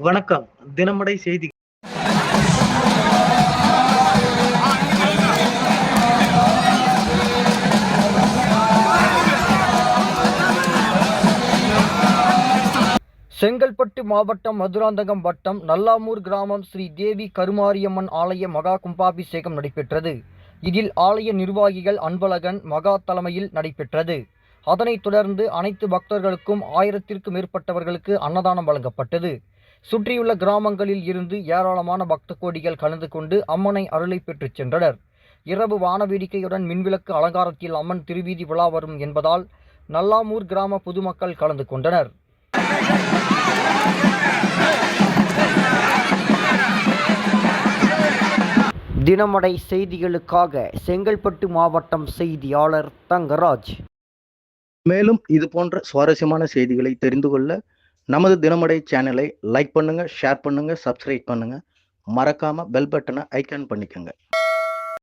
வணக்கம். தினமடை செய்தி. செங்கல்பட்டு மாவட்டம் மதுராந்தகம் வட்டம் நல்லாமூர் கிராமம் ஸ்ரீ தேவி கருமாரியம்மன் ஆலய மகா கும்பாபிஷேகம் நடைபெற்றது. இதில் ஆலய நிர்வாகிகள் அன்பழகன் மகா தலைமையில் நடைபெற்றது. அதனைத் தொடர்ந்து அனைத்து பக்தர்களுக்கும் 1000க்கும் மேற்பட்டவர்களுக்கு அன்னதானம் வழங்கப்பட்டது. சுற்றியுள்ள கிராமங்களில் இருந்து ஏராளமான பக்த கோடிகள் கலந்து கொண்டு அம்மனை அருளை பெற்றுச் சென்றனர். இரவு வானவேடிக்கையுடன் மின்விளக்கு அலங்காரத்தில் அம்மன் திருவீதி விழா வரும் என்பதால் நல்லாமூர் கிராம பொதுமக்கள் கலந்து கொண்டனர். தினமடை செய்திகளுக்காக செங்கல்பட்டு மாவட்டம் செய்தியாளர் தங்கராஜ். மேலும் இது போன்ற சுவாரஸ்யமான செய்திகளை தெரிந்து கொள்ள நமது தினமடை சேனலை லைக் பண்ணுங்க, ஷேர் பண்ணுங்க, சப்ஸ்கிரைப் பண்ணுங்க. மறக்காம பெல் பட்டனை ஐகான் பண்ணிக்கோங்க.